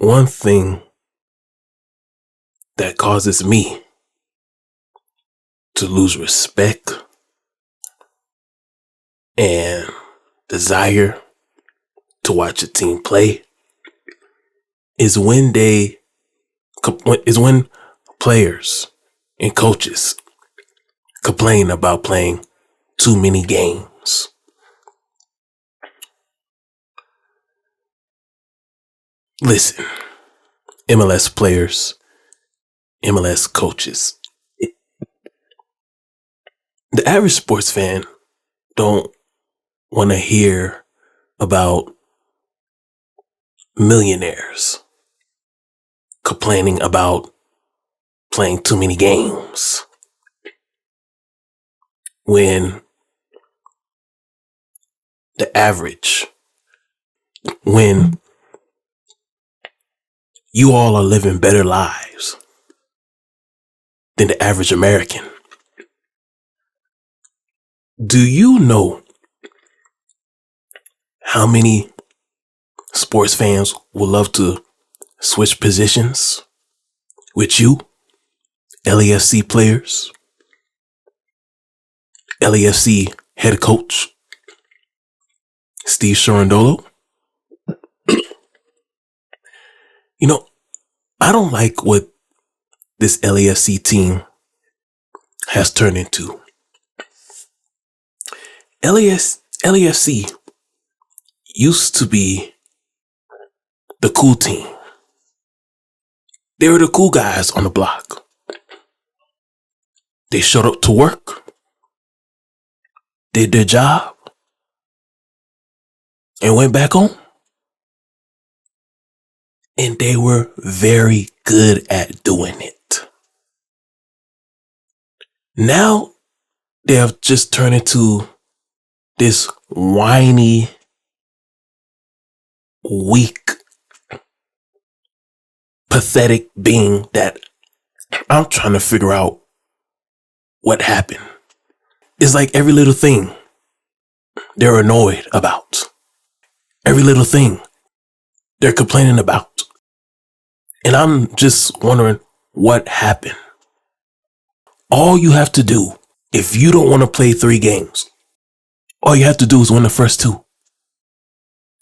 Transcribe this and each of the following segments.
one thing that causes me to lose respect and desire to watch a team play is when players and coaches complain about playing too many games. Listen, MLS players, MLS coaches, the average sports fan don't want to hear about millionaires complaining about playing too many games when when you all are living better lives than the average American. Do you know how many sports fans would love to switch positions with you, LAFC players, LAFC head coach, Steve Sharandolo? You know, I don't like what this LAFC team has turned into. LAFC used to be the cool team. They were the cool guys on the block. They showed up to work, did their job, and went back home. And they were very good at doing it. Now they have just turned into this whiny, weak, pathetic being that I'm trying to figure out what happened. It's like every little thing they're annoyed about. Every little thing they're complaining about. And I'm just wondering what happened. All you have to do, if you don't want to play 3 games, all you have to do is win the first 2.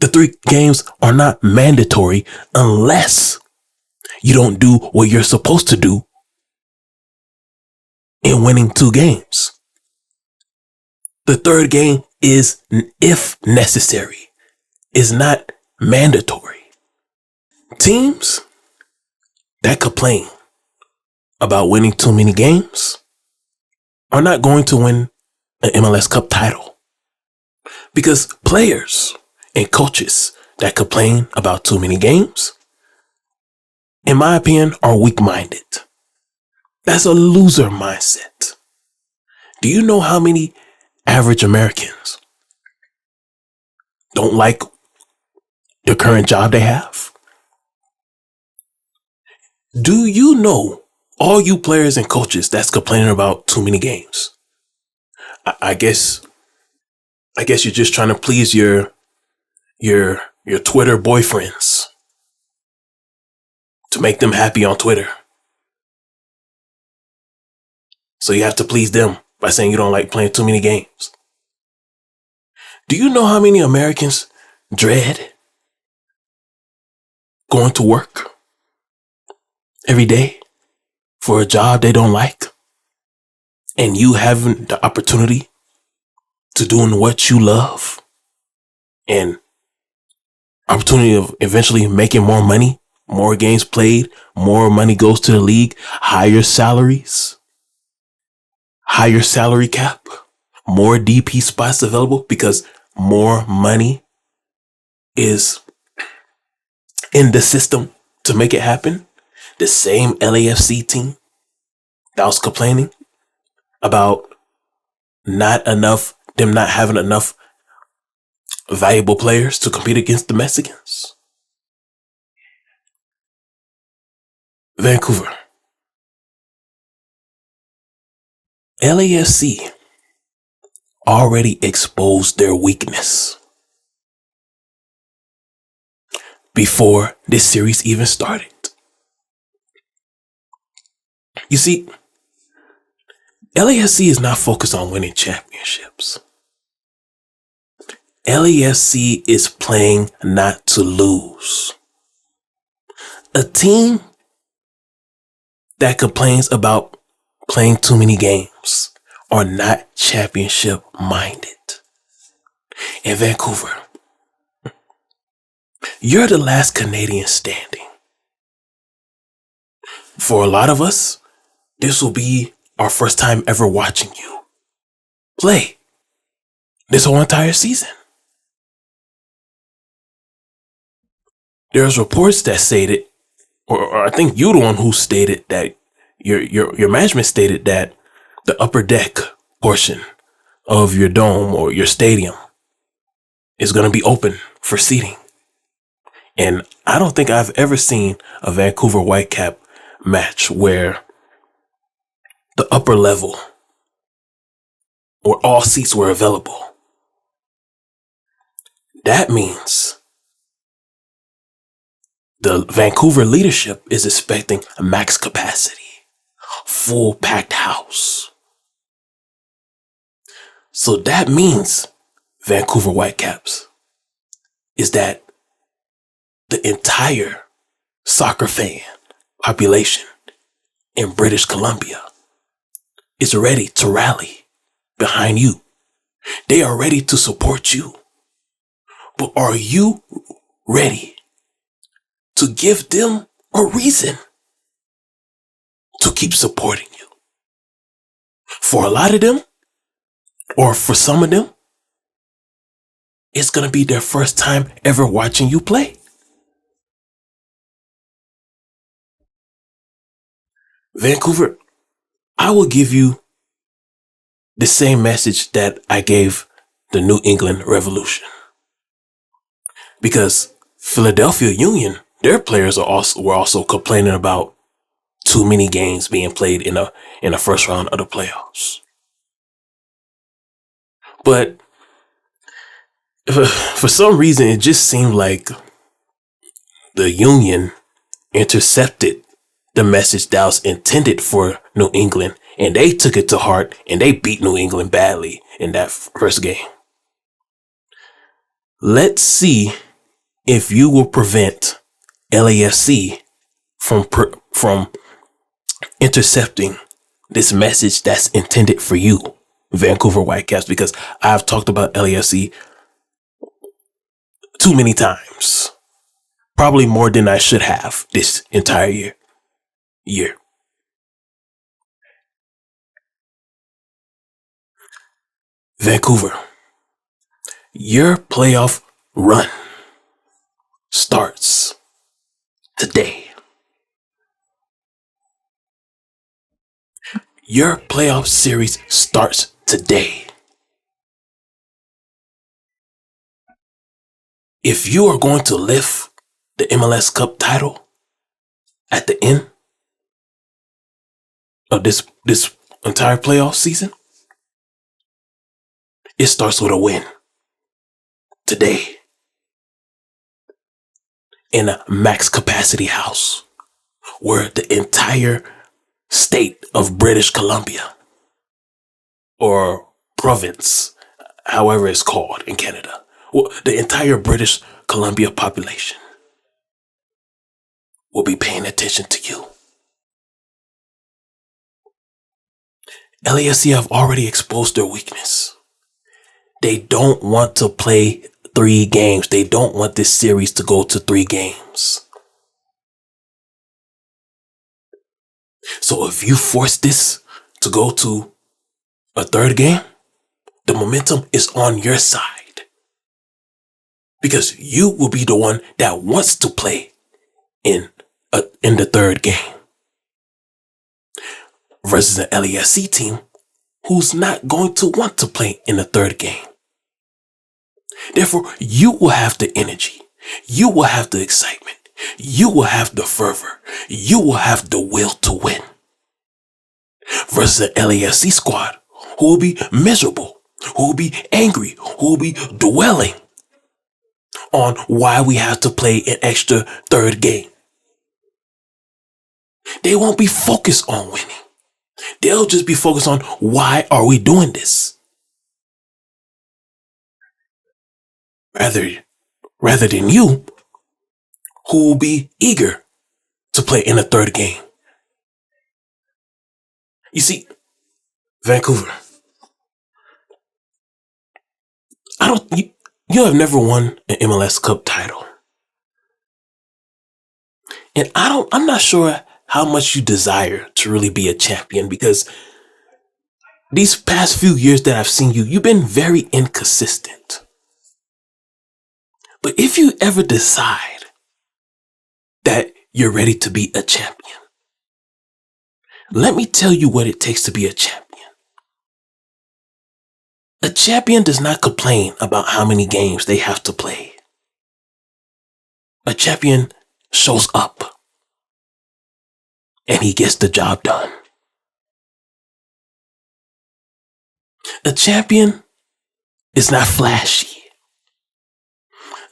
The 3 games are not mandatory unless you don't do what you're supposed to do in winning 2 games. The 3rd game is, if necessary, is not mandatory. Teams that complain about winning too many games are not going to win an MLS Cup title. Because players and coaches that complain about too many games, in my opinion, are weak-minded. That's a loser mindset. Do you know how many average Americans don't like the current job they have? Do you know all you players and coaches that's complaining about too many games? I guess you're just trying to please your Twitter boyfriends to make them happy on Twitter. So you have to please them by saying you don't like playing too many games. Do you know how many Americans dread going to work every day for a job they don't like, and you having the opportunity to doing what you love and opportunity of eventually making more money, more games played, more money goes to the league, higher salaries, higher salary cap, more DP spots available because more money is in the system to make it happen? The same LAFC team that was complaining about them not having enough valuable players to compete against the Mexicans. Vancouver. LAFC already exposed their weakness. before this series even started. You see, LAFC is not focused on winning championships. LAFC is playing not to lose. A team that complains about playing too many games are not championship minded. In Vancouver, you're the last Canadian standing. For a lot of us, this will be our first time ever watching you play this whole entire season. There's reports that stated, or I think you're the one who stated that your management stated that the upper deck portion of your dome or your stadium is going to be open for seating. And I don't think I've ever seen a Vancouver Whitecap match where the upper level or all seats were available. That means the Vancouver leadership is expecting a max capacity, full packed house. So that means, Vancouver Whitecaps, is that the entire soccer fan population in British Columbia is ready to rally behind you. They are ready to support you. But are you ready to give them a reason to keep supporting you? For a lot of them, or for some of them, it's going to be their first time ever watching you play. Vancouver, I will give you the same message that I gave the New England Revolution. Because Philadelphia Union, their players were also complaining about too many games being played in a first round of the playoffs. But for some reason, it just seemed like the Union intercepted the message that was intended for New England, and they took it to heart, and they beat New England badly in that first game. Let's see if you will prevent LAFC from intercepting this message that's intended for you, Vancouver Whitecaps, because I've talked about LAFC too many times, probably more than I should have this entire year. Vancouver, your playoff run starts today. Your playoff series starts today. If you are going to lift the MLS Cup title at the end of this entire playoff season, it starts with a win today in a max capacity house where the entire state of British Columbia, or province, however it's called in Canada, the entire British Columbia population will be paying attention to you. LAFC have already exposed their weakness. They don't want to play 3 games. They don't want this series to go to 3 games. So if you force this to go to a 3rd game, the momentum is on your side. Because you will be the one that wants to play in the 3rd game. Versus an LAFC team who's not going to want to play in the 3rd game. Therefore, you will have the energy. You will have the excitement. You will have the fervor. You will have the will to win. Versus an LAFC squad who will be miserable, who will be angry, who will be dwelling on why we have to play an extra third game. They won't be focused on winning. They'll just be focused on why are we doing this? Rather than you, who will be eager to play in a third game. You see, Vancouver, you have never won an MLS Cup title. And I'm not sure how much you desire to really be a champion, because these past few years that I've seen you, you've been very inconsistent. But if you ever decide that you're ready to be a champion, let me tell you what it takes to be a champion. A champion does not complain about how many games they have to play. A champion shows up and he gets the job done. A champion is not flashy.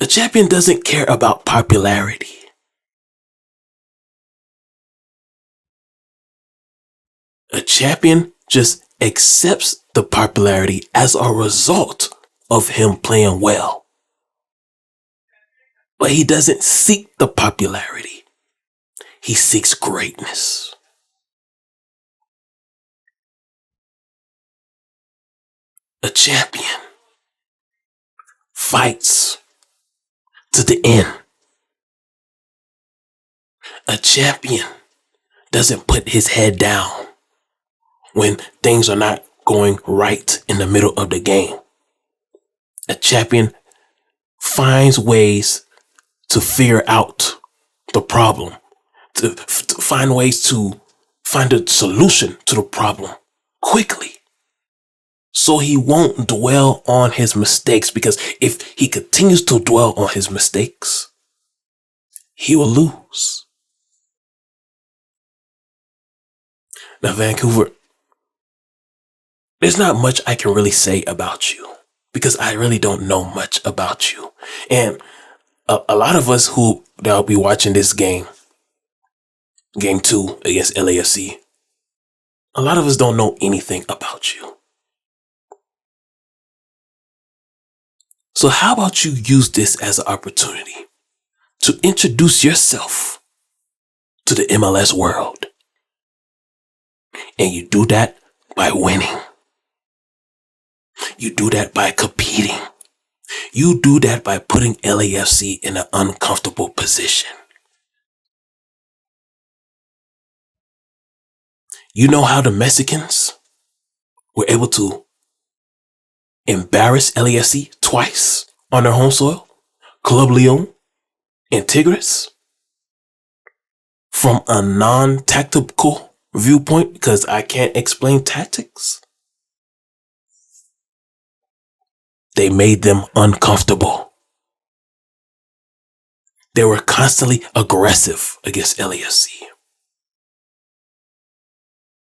A champion doesn't care about popularity. A champion just accepts the popularity as a result of him playing well. But he doesn't seek the popularity. He seeks greatness. A champion fights to the end. A champion doesn't put his head down when things are not going right in the middle of the game. A champion finds ways to figure out the problem, to find ways to find a solution to the problem quickly. So he won't dwell on his mistakes, because if he continues to dwell on his mistakes, he will lose. Now, Vancouver, there's not much I can really say about you, because I really don't know much about you. And a lot of us that'll be watching this game 2 against LAFC, a lot of us don't know anything about you. So how about you use this as an opportunity to introduce yourself to the MLS world? And you do that by winning. You do that by competing. You do that by putting LAFC in an uncomfortable position. You know how the Mexicans were able to embarrass LAFC twice on their home soil? Club Leon and Tigres? From a non-tactical viewpoint, because I can't explain tactics. They made them uncomfortable. They were constantly aggressive against LAFC.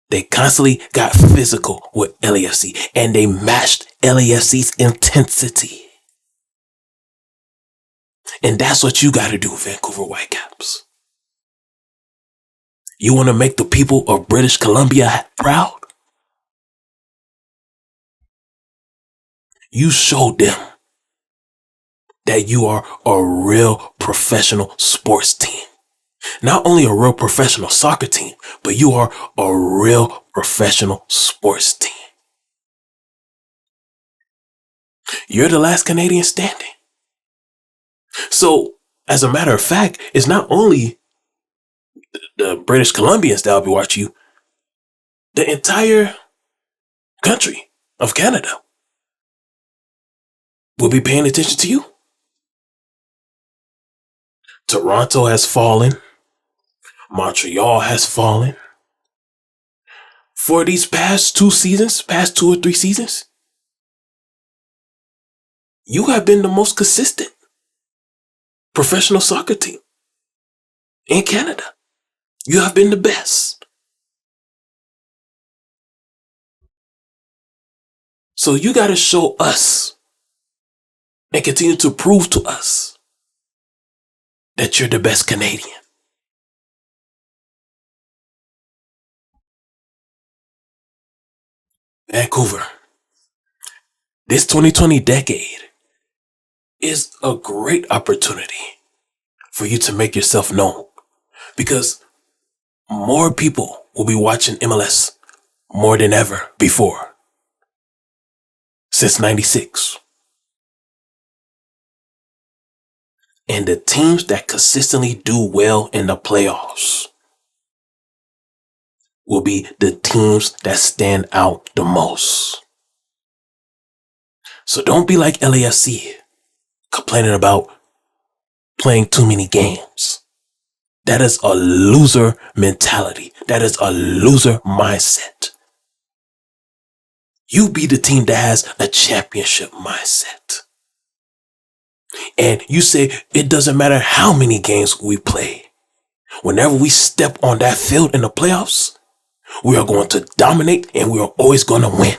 They constantly got physical with LAFC, and they matched LAFC's intensity. And that's what you got to do, Vancouver Whitecaps. You want to make the people of British Columbia proud? You showed them that you are a real professional sports team. Not only a real professional soccer team, but you are a real professional sports team. You're the last Canadian standing. So, as a matter of fact, it's not only the British Columbians that will be watching you, the entire country of Canada will be paying attention to you. Toronto has fallen. Montreal has fallen. For these past 2 or 3 seasons, you have been the most consistent professional soccer team in Canada. You have been the best. So you got to show us and continue to prove to us that you're the best Canadian. Vancouver, this 2020 decade is a great opportunity for you to make yourself known because more people will be watching MLS more than ever before since 96. And the teams that consistently do well in the playoffs will be the teams that stand out the most. So don't be like LAFC, complaining about playing too many games. That is a loser mentality. That is a loser mindset. You be the team that has a championship mindset. And you say it doesn't matter how many games we play. Whenever we step on that field in the playoffs, we are going to dominate and we are always going to win.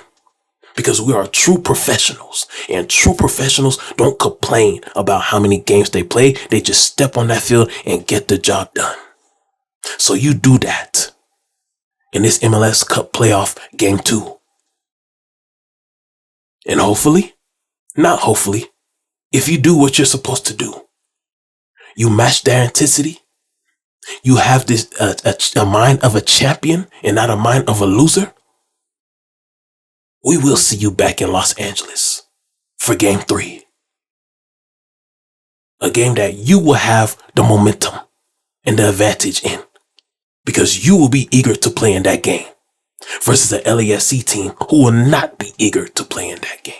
Because we are true professionals. And true professionals don't complain about how many games they play. They just step on that field and get the job done. So you do that in this MLS Cup playoff game 2. And hopefully, not hopefully, if you do what you're supposed to do, you match their intensity, you have this a mind of a champion and not a mind of a loser, we will see you back in Los Angeles for game 3. A game that you will have the momentum and the advantage in because you will be eager to play in that game versus the LAFC team who will not be eager to play in that game.